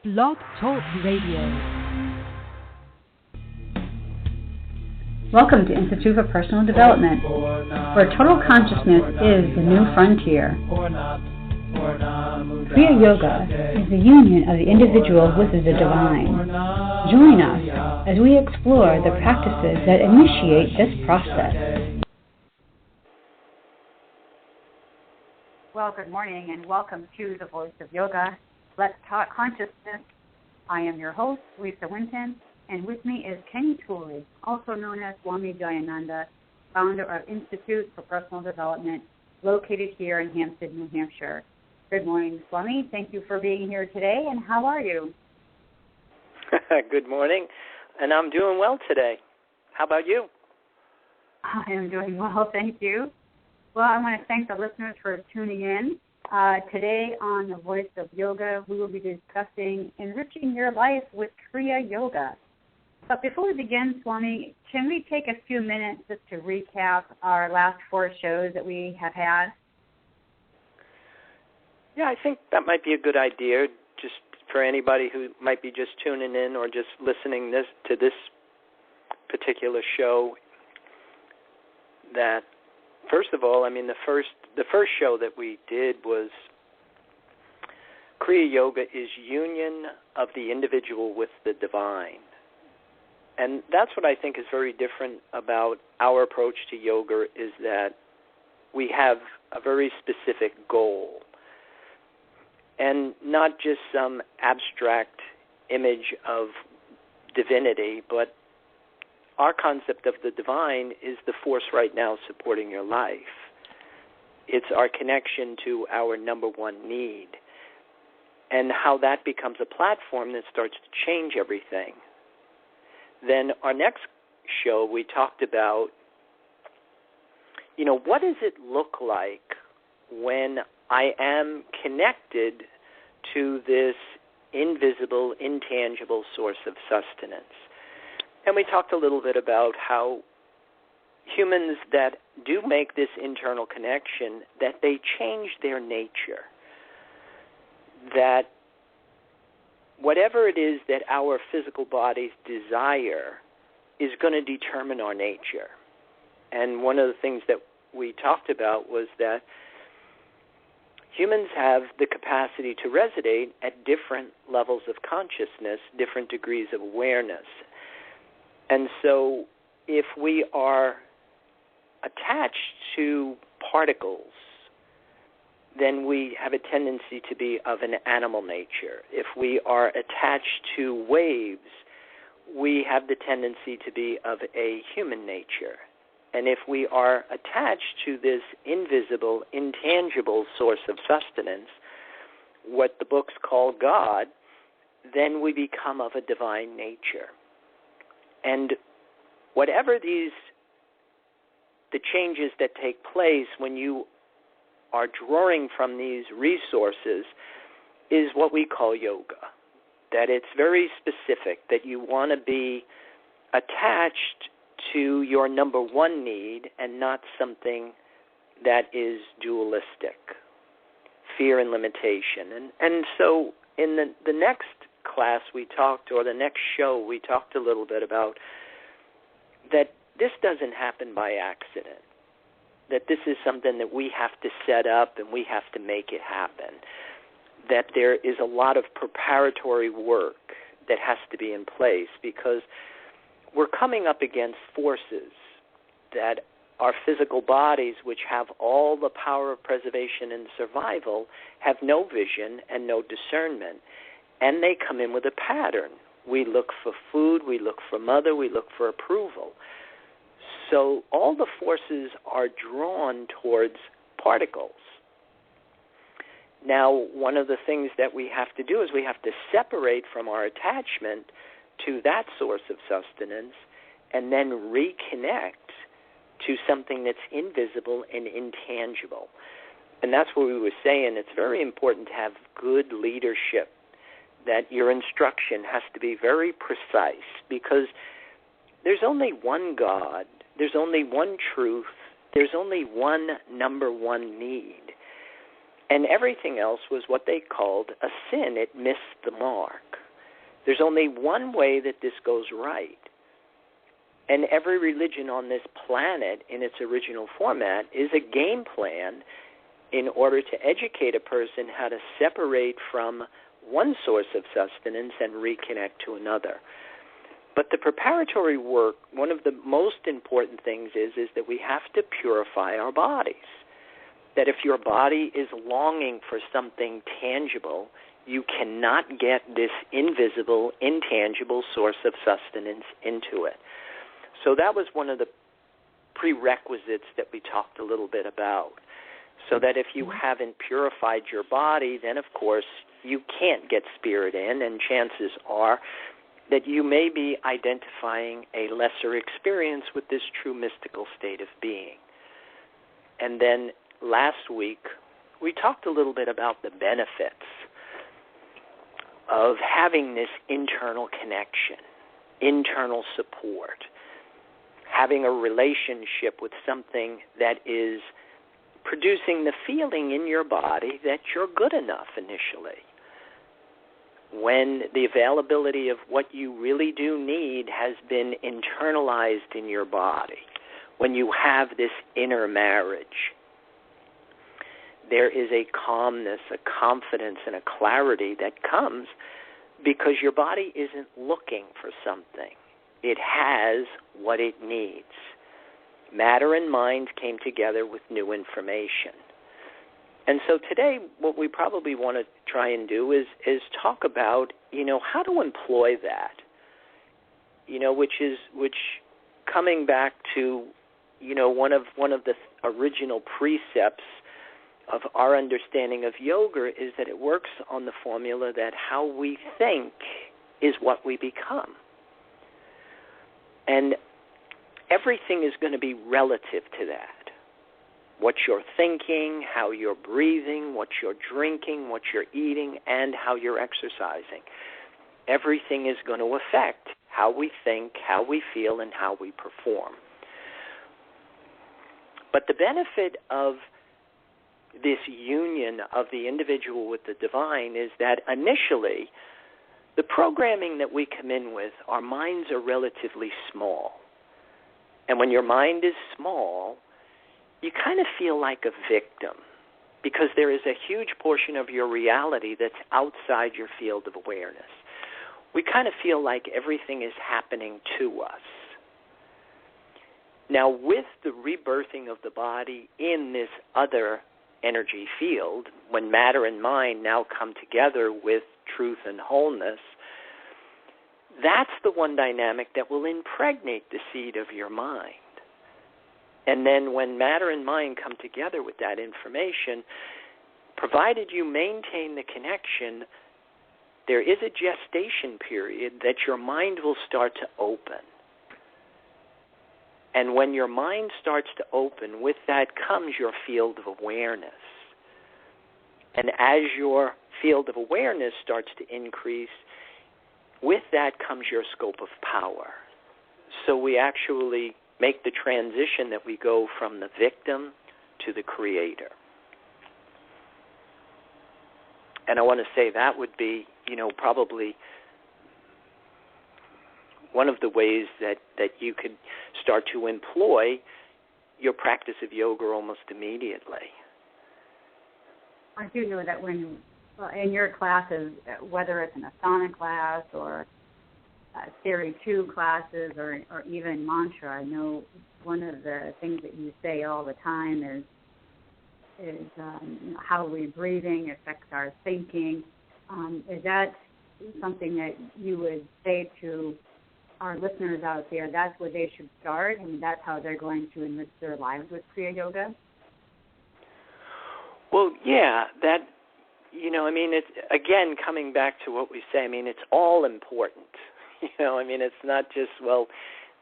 Blog Talk Radio. Welcome to Institute for Personal Development, where total consciousness is the new frontier. Kriya Yoga is the union of the individual with the divine. Join us as we explore the practices that initiate this process. Well, good morning and welcome to the Voice of Yoga. Let's Talk Consciousness. I am your host, Lisa Winton, and with me is Kenny Tooley, also known as Swami Jayananda, founder of Institute for Personal Development, located here in Hampstead, New Hampshire. Good morning, Swami. Thank you for being here today, and how are you? Good morning, and I'm doing well today. How about you? I am doing well, thank you. Well, I want to thank the listeners for tuning in. Today on the Voice of Yoga, we will be discussing Enriching Your Life with Kriya Yoga. But before we begin, Swami, can we take a few minutes just to recap our last 4 shows that we have had? Yeah, I think that might be a good idea, just for anybody who might be just tuning in or just listening to this particular show. That, first of all, I mean, the first show that we did was Kriya Yoga is union of the individual with the divine. And that's what I think is very different about our approach to yoga, is that we have a very specific goal. And not just some abstract image of divinity, but our concept of the divine is the force right now supporting your life. It's our connection to our number one need, and how that becomes a platform that starts to change everything. Then our next show, we talked about, what does it look like when I am connected to this invisible, intangible source of sustenance. And we talked a little bit about how humans that do make this internal connection, that they change their nature. That whatever it is that our physical bodies desire is going to determine our nature. And one of the things that we talked about was that humans have the capacity to resonate at different levels of consciousness, different degrees of awareness. And so if we are attached to particles, then we have a tendency to be of an animal nature. If we are attached to waves, we have the tendency to be of a human nature. And if we are attached to this invisible, intangible source of sustenance, what the books call God, then we become of a divine nature. And whatever the changes that take place when you are drawing from these resources is what we call yoga. That it's very specific, that you want to be attached to your number one need and not something that is dualistic, fear and limitation. And so in the next class we talked, or the next show, we talked a little bit about that this doesn't happen by accident, that this is something that we have to set up and we have to make it happen, that there is a lot of preparatory work that has to be in place, because we're coming up against forces that our physical bodies, which have all the power of preservation and survival, have no vision and no discernment. And they come in with a pattern. We look for food, we look for mother, we look for approval. So all the forces are drawn towards particles. Now, one of the things that we have to do is we have to separate from our attachment to that source of sustenance and then reconnect to something that's invisible and intangible. And that's what we were saying. It's very important to have good leadership, that your instruction has to be very precise, because there's only one God, there's only one truth, there's only one number one need. And everything else was what they called a sin. It missed the mark. There's only one way that this goes right. And every religion on this planet in its original format is a game plan in order to educate a person how to separate from one source of sustenance and reconnect to another. But the preparatory work, one of the most important things is that we have to purify our bodies. That if your body is longing for something tangible, you cannot get this invisible, intangible source of sustenance into it. So that was one of the prerequisites that we talked a little bit about. So that if you haven't purified your body, then of course you can't get spirit in, and chances are that you may be identifying a lesser experience with this true mystical state of being. And then last week, we talked a little bit about the benefits of having this internal connection, internal support, having a relationship with something that is producing the feeling in your body that you're good enough initially. When the availability of what you really do need has been internalized in your body, when you have this inner marriage, there is a calmness, a confidence, and a clarity that comes because your body isn't looking for something. It has what it needs. Matter and mind came together with new information. And so today what we probably want to try and do is talk about, how to employ that, which coming back to, one of the original precepts of our understanding of yoga is that it works on the formula that how we think is what we become. And everything is going to be relative to that. What you're thinking, how you're breathing, what you're drinking, what you're eating, and how you're exercising. Everything is going to affect how we think, how we feel, and how we perform. But the benefit of this union of the individual with the divine is that initially, the programming that we come in with, our minds are relatively small. And when your mind is small, you kind of feel like a victim because there is a huge portion of your reality that's outside your field of awareness. We kind of feel like everything is happening to us. Now, with the rebirthing of the body in this other energy field, when matter and mind now come together with truth and wholeness, that's the one dynamic that will impregnate the seed of your mind. And then when matter and mind come together with that information, provided you maintain the connection, there is a gestation period that your mind will start to open. And when your mind starts to open, with that comes your field of awareness. And as your field of awareness starts to increase, with that comes your scope of power. So we actually make the transition that we go from the victim to the creator. And I want to say that would be, probably one of the ways that you could start to employ your practice of yoga almost immediately. I do know that when in your classes, whether it's an asana class or Theory 2 classes or even mantra, I know one of the things that you say all the time is how we're breathing affects our thinking. Is that something that you would say to our listeners out there? That's where they should start, and that's how they're going to enrich their lives with Kriya Yoga? Well, yeah, that, it's, again, coming back to what we say, it's all important. It's not just,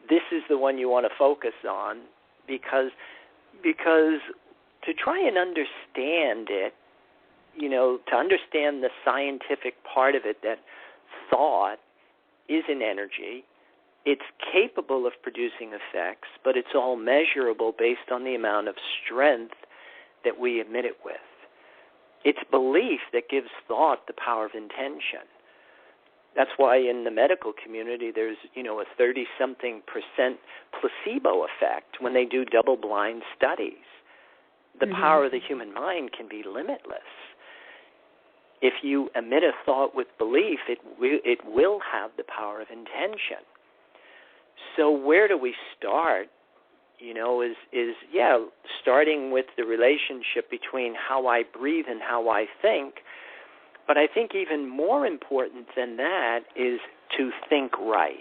this is the one you want to focus on, because to try and understand it, to understand the scientific part of it, that thought is an energy, it's capable of producing effects, but it's all measurable based on the amount of strength that we emit it with. It's belief that gives thought the power of intention. That's why in the medical community there's, a 30-something% placebo effect when they do double-blind studies. The power of the human mind can be limitless. If you emit a thought with belief, it will have the power of intention. So where do we start? Is starting with the relationship between how I breathe and how I think. But I think even more important than that is to think right.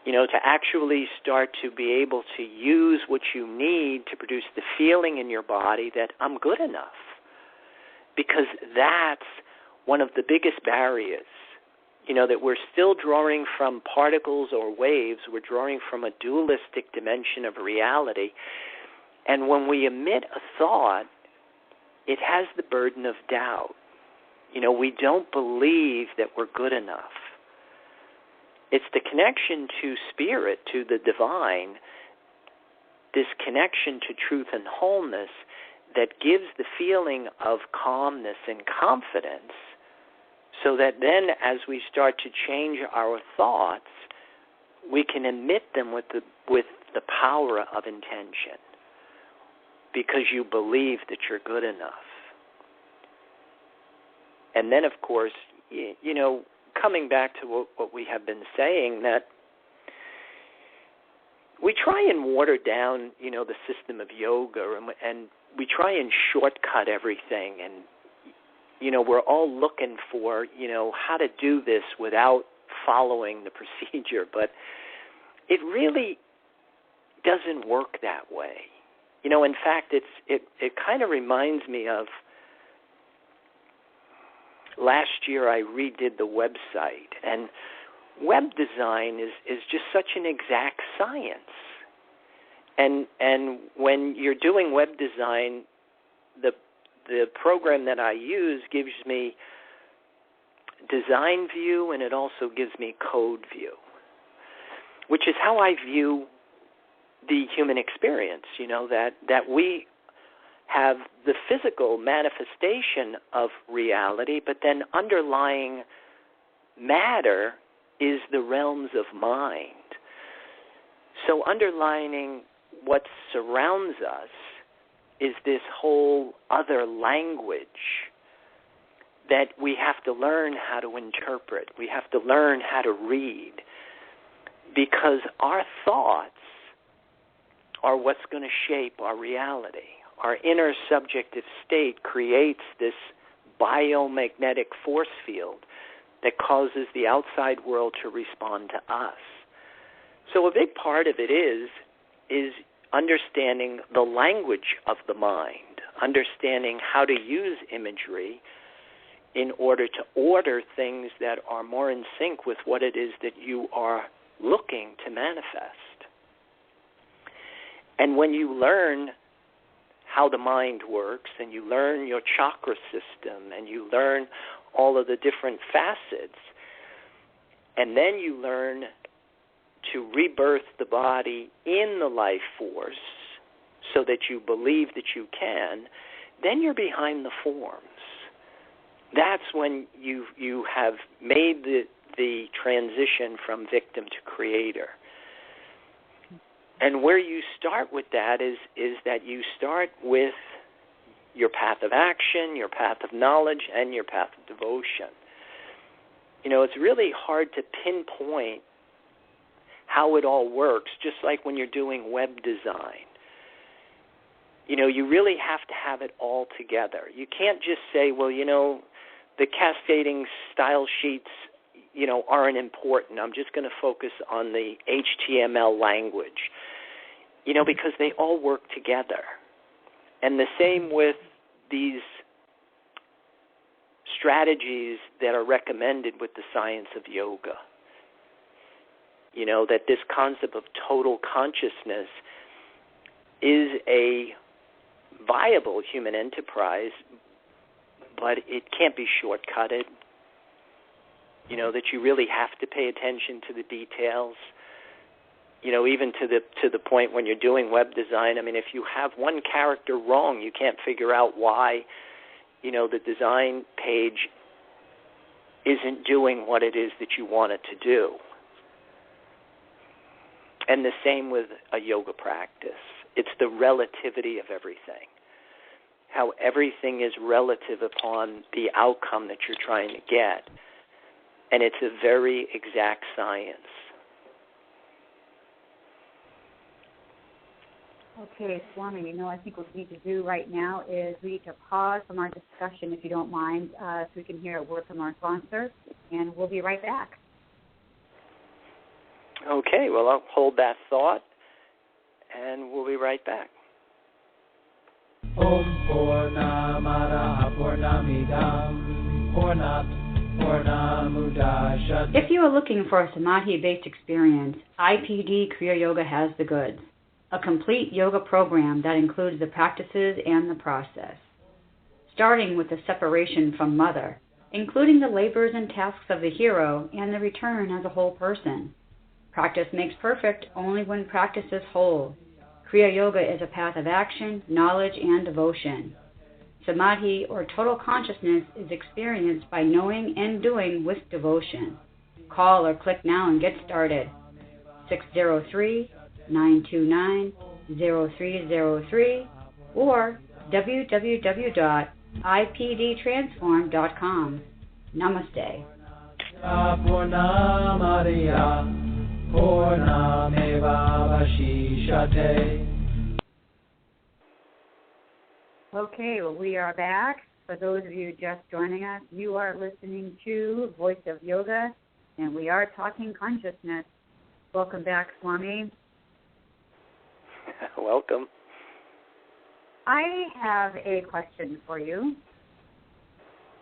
To actually start to be able to use what you need to produce the feeling in your body that I'm good enough. Because that's one of the biggest barriers, that we're still drawing from particles or waves. We're drawing from a dualistic dimension of reality. And when we emit a thought, it has the burden of doubt. We don't believe that we're good enough. It's the connection to spirit, to the divine, this connection to truth and wholeness that gives the feeling of calmness and confidence, so that then as we start to change our thoughts, we can emit them with the power of intention, because you believe that you're good enough. And then, of course, coming back to what we have been saying, that we try and water down, the system of yoga, and we try and shortcut everything, and, we're all looking for, how to do this without following the procedure, but it really doesn't work that way. In fact, it kind of reminds me of last year I redid the website, and web design is just such an exact science. And when you're doing web design, the program that I use gives me design view, and it also gives me code view, which is how I view the human experience, that we have the physical manifestation of reality, but then underlying matter is the realms of mind. So underlining what surrounds us is this whole other language that we have to learn how to interpret. We have to learn how to read, because our thoughts are what's going to shape our reality. Our inner subjective state creates this biomagnetic force field that causes the outside world to respond to us. So a big part of it is understanding the language of the mind, understanding how to use imagery in order to order things that are more in sync with what it is that you are looking to manifest. And when you learn how the mind works, and you learn your chakra system, and you learn all of the different facets, and then you learn to rebirth the body in the life force so that you believe that you can, then you're behind the forms. That's when you have made the transition from victim to creator. And where you start with that is that you start with your path of action, your path of knowledge, and your path of devotion. It's really hard to pinpoint how it all works, just like when you're doing web design. You really have to have it all together. You can't just say, well, the cascading style sheets, aren't important. I'm just going to focus on the HTML language, because they all work together. And the same with these strategies that are recommended with the science of yoga. That this concept of total consciousness is a viable human enterprise, but it can't be shortcutted. That you really have to pay attention to the details. Even to the point when you're doing web design. I mean, if you have one character wrong, you can't figure out why, the design page isn't doing what it is that you want it to do. And the same with a yoga practice. It's the relativity of everything. How everything is relative upon the outcome that you're trying to get. And it's a very exact science. Okay, Swami, I think what we need to do right now is we need to pause from our discussion, if you don't mind, so we can hear a word from our sponsor, and we'll be right back. Okay, well, I'll hold that thought, and we'll be right back. Om Purnamada Purnamidam Purnamudachyate. If you are looking for a Samadhi-based experience, IPD Kriya Yoga has the goods. A complete yoga program that includes the practices and the process. Starting with the separation from mother, including the labors and tasks of the hero and the return as a whole person. Practice makes perfect only when practice is whole. Kriya Yoga is a path of action, knowledge, and devotion. Samadhi, or total consciousness, is experienced by knowing and doing with devotion. Call or click now and get started. 603-929-0303 or www.ipdtransform.com. Namaste. Okay, well, we are back. For those of you just joining us, you are listening to Voice of Yoga, and we are talking consciousness. Welcome back, Swami. Welcome. I have a question for you.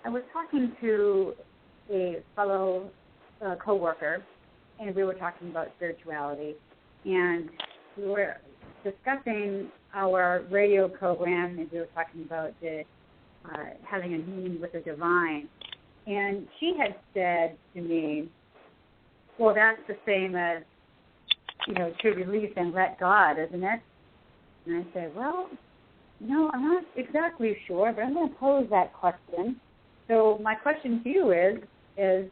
I was talking to a fellow coworker, and we were talking about spirituality, and we were discussing our radio program, and we were talking about the having a union with the divine. And she had said to me, well, that's the same as, to release and let God, isn't it? And I said, well, I'm not exactly sure, but I'm going to pose that question. So my question to you is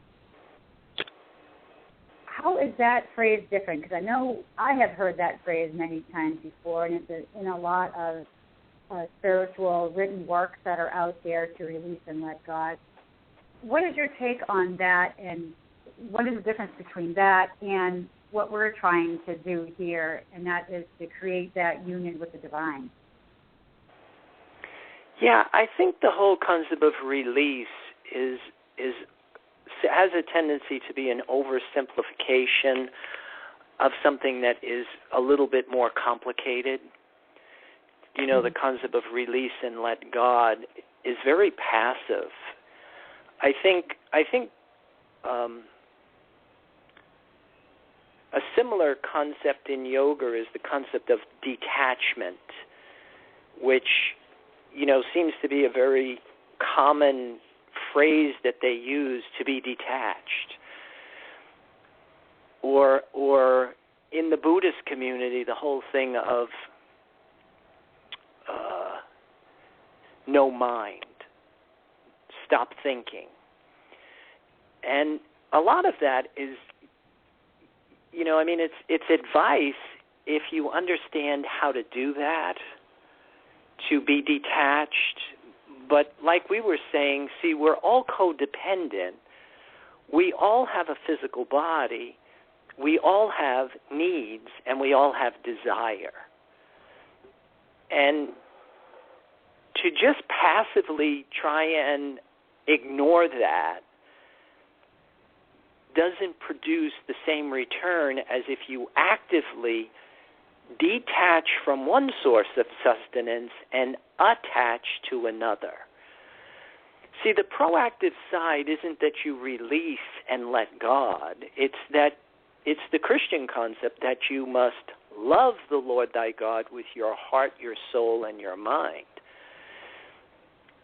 how is that phrase different? Because I know I have heard that phrase many times before, and it's in a lot of spiritual written works that are out there to release and let God. What is your take on that, and what is the difference between that and what we're trying to do here, and that is to create that union with the divine? Yeah, I think the whole concept of release has a tendency to be an oversimplification of something that is a little bit more complicated. The concept of release and let God is very passive. I think a similar concept in yoga is the concept of detachment, which, seems to be a very common phrase that they use, to be detached. Or in the Buddhist community, the whole thing of no mind, stop thinking. And a lot of that is, it's advice if you understand how to do that, to be detached. But like we were saying, see, we're all codependent. We all have a physical body. We all have needs, and we all have desire. And to just passively try and ignore that doesn't produce the same return as if you actively detach from one source of sustenance and attach to another. See, the proactive side isn't that you release and let God. It's the Christian concept that you must love the Lord thy God with your heart, your soul, and your mind.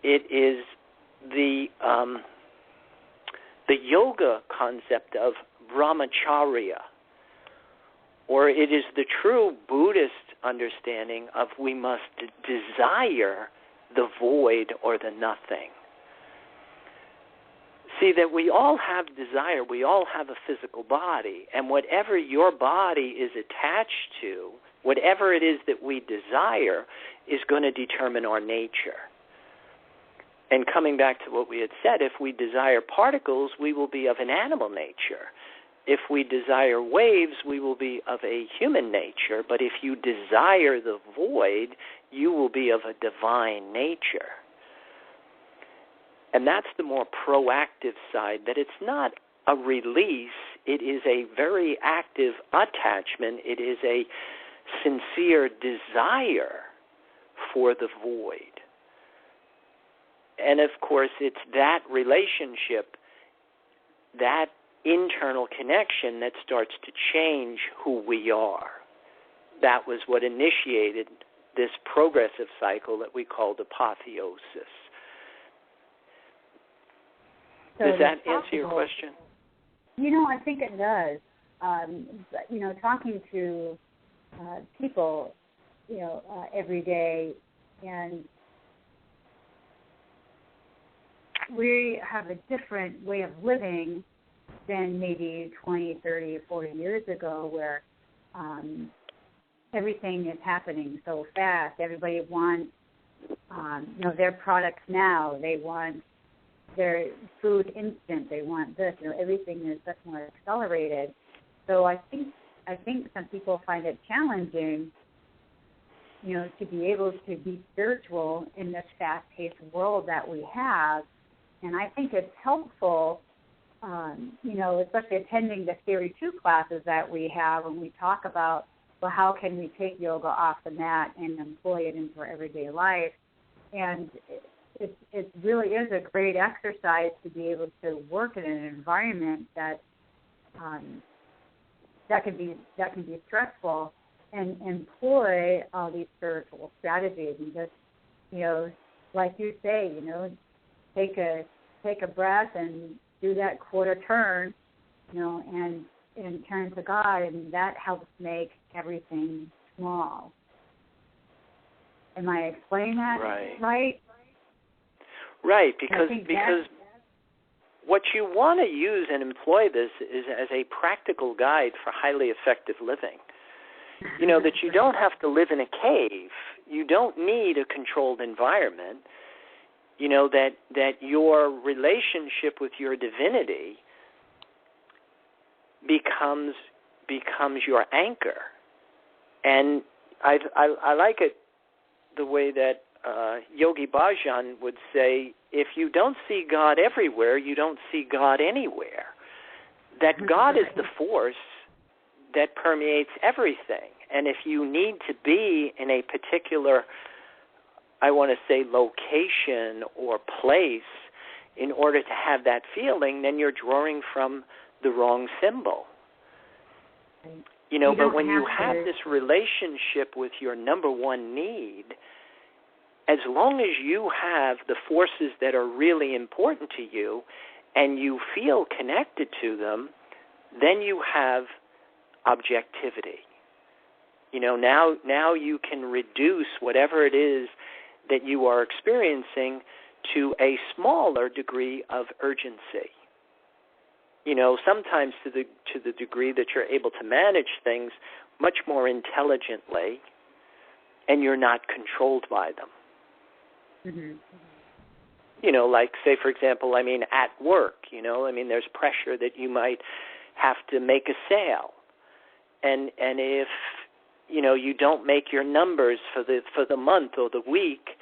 It is the yoga concept of brahmacharya, or it is the true Buddhist understanding of we must desire the void or the nothing. See, that we all have desire, we all have a physical body, and whatever your body is attached to, whatever it is that we desire, is going to determine our nature. And coming back to what we had said, if we desire particles, we will be of an animal nature. If we desire waves, we will be of a human nature. But if you desire the void, you will be of a divine nature. And that's the more proactive side, that it's not a release, it is a very active attachment, it is a sincere desire for the void. And of course, it's that relationship, that internal connection that starts to change who we are. That was what initiated this progressive cycle that we called apotheosis. So does that answer your question? I think it does. Talking to people, every day, and we have a different way of living than maybe 20, 30, 40 years ago, where everything is happening so fast. Everybody wants, their products now. They want their food instant. They want this. Everything is much more accelerated. So I think some people find it challenging, to be able to be spiritual in this fast-paced world that we have. And I think it's helpful, especially attending the Theory 2 classes that we have when we talk about, well, how can we take yoga off the mat and employ it into our everyday life? And it really is a great exercise to be able to work in an environment that can be stressful, and employ all these spiritual strategies, and just like you say, take a breath and do that quarter turn, and turn to God, and that helps make everything small. Am I explaining that right? Right, because what you want to use and employ this is as a practical guide for highly effective living. That you don't have to live in a cave. You don't need a controlled environment. That your relationship with your divinity becomes your anchor. And I like it the way that Yogi Bhajan would say, if you don't see God everywhere, you don't see God anywhere. That God is the force that permeates everything. And if you need to be in a particular, I want to say, location or place in order to have that feeling, then you're drawing from the wrong symbol. But when you have this relationship with your number one need, as long as you have the forces that are really important to you and you feel connected to them, then you have objectivity. Now you can reduce whatever it is that you are experiencing to a smaller degree of urgency. Sometimes to the degree that you're able to manage things much more intelligently, and you're not controlled by them. Mm-hmm. Like, say, for example, at work, there's pressure that you might have to make a sale. And if, you don't make your numbers for the month or the week,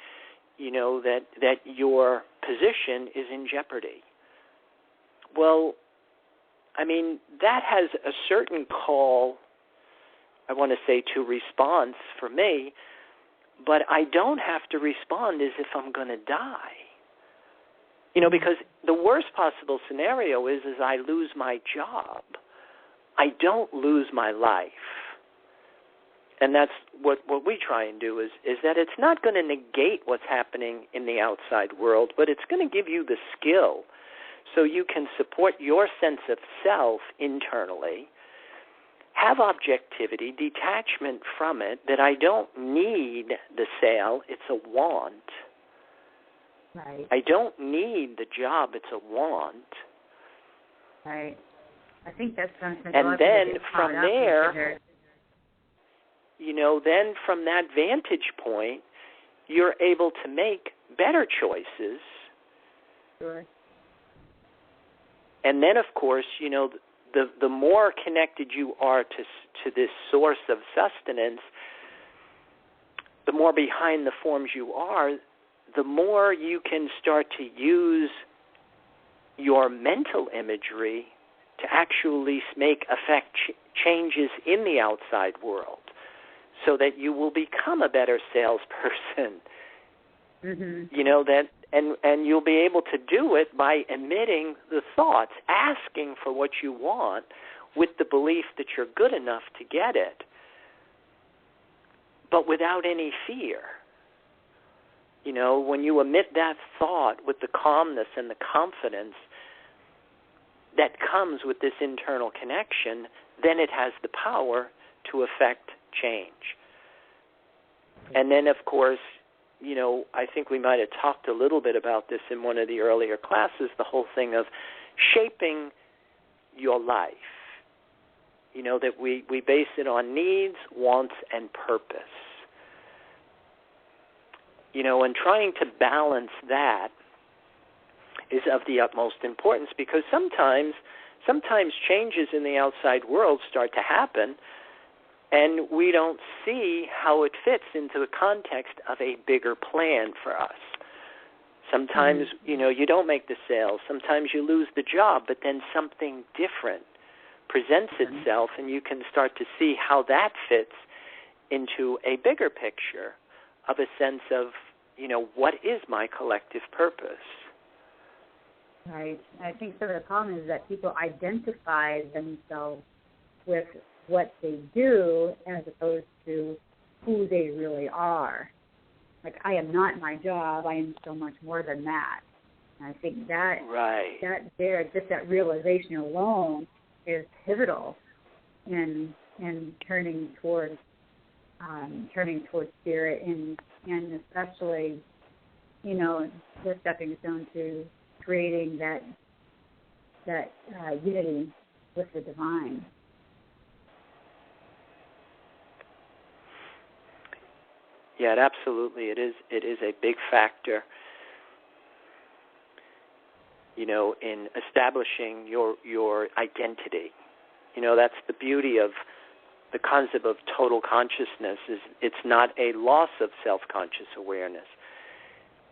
that your position is in jeopardy. Well, that has a certain call, I want to say, to response for me, but I don't have to respond as if I'm going to die. Because the worst possible scenario is I lose my job. I don't lose my life. And that's what we try and do is that it's not going to negate what's happening in the outside world, but it's going to give you the skill so you can support your sense of self internally, have objectivity, detachment from it, that I don't need the sale, it's a want. Right. I don't need the job, it's a want. Right. I think that's something. And then from there, then from that vantage point, you're able to make better choices. Sure. And then, of course, the more connected you are to this source of sustenance, the more behind the forms you are, the more you can start to use your mental imagery to actually affect changes in the outside world, so that you will become a better salesperson. Mm-hmm. And you'll be able to do it by emitting the thoughts, asking for what you want with the belief that you're good enough to get it, but without any fear. When you emit that thought with the calmness and the confidence that comes with this internal connection, then it has the power to affect change. And then, of course, I think we might have talked a little bit about this in one of the earlier classes, the whole thing of shaping your life. That we base it on needs, wants, and purpose. And trying to balance that is of the utmost importance, because sometimes changes in the outside world start to happen, and we don't see how it fits into the context of a bigger plan for us. Sometimes, you don't make the sales. Sometimes you lose the job, but then something different presents itself, and you can start to see how that fits into a bigger picture of a sense of, what is my collective purpose? Right. I think some of the problem is that people identify themselves with what they do as opposed to who they really are. Like, I am not my job, I am so much more than that. And I think that just that realization alone is pivotal in turning towards spirit, and especially, the stepping stone to creating that unity with the divine. Yeah, absolutely. It is a big factor, in establishing your identity. That's the beauty of the concept of total consciousness, is it's not a loss of self-conscious awareness,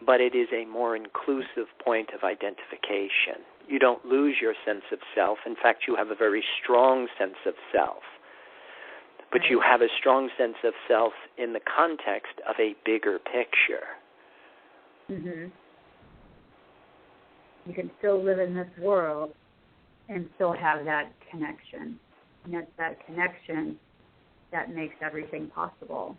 but it is a more inclusive point of identification. You don't lose your sense of self. In fact, you have a very strong sense of self. But you have a strong sense of self in the context of a bigger picture. Mm-hmm. You can still live in this world and still have that connection. And it's that connection that makes everything possible.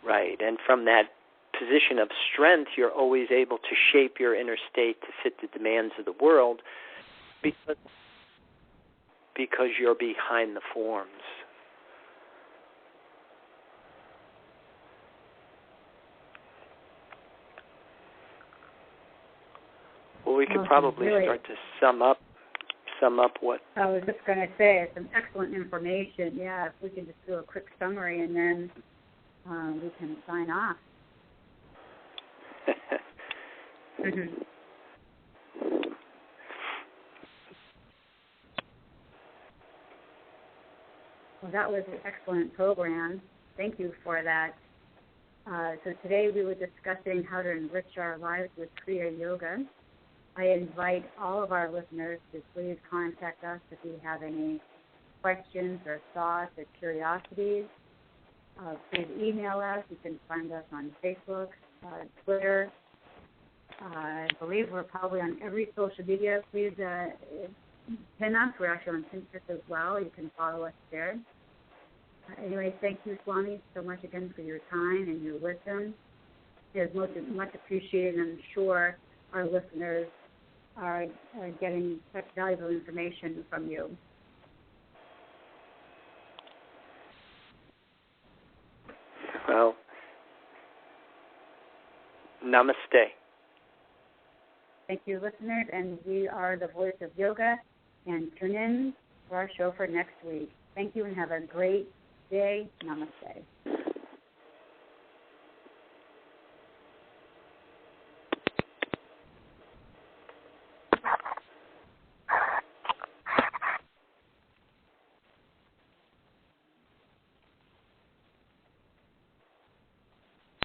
Right. And from that position of strength, you're always able to shape your inner state to fit the demands of the world because you're behind the forms. Well, we could probably start to sum up what... I was just going to say, it's some excellent information. Yeah, if we can just do a quick summary and then we can sign off. Well, that was an excellent program. Thank you for that. So today we were discussing how to enrich our lives with Kriya Yoga. I invite all of our listeners to please contact us if you have any questions or thoughts or curiosities. Please email us. You can find us on Facebook, Twitter. I believe we're probably on every social media. Please pin us. We're actually on Pinterest as well. You can follow us there. Anyway, thank you, Swami, so much again for your time and your wisdom. It is much appreciated, and I'm sure our listeners are getting such valuable information from you. Well, namaste. Thank you, listeners, and we are the Voice of Yoga, and tune in for our show for next week. Thank you and have a great day. Namaste.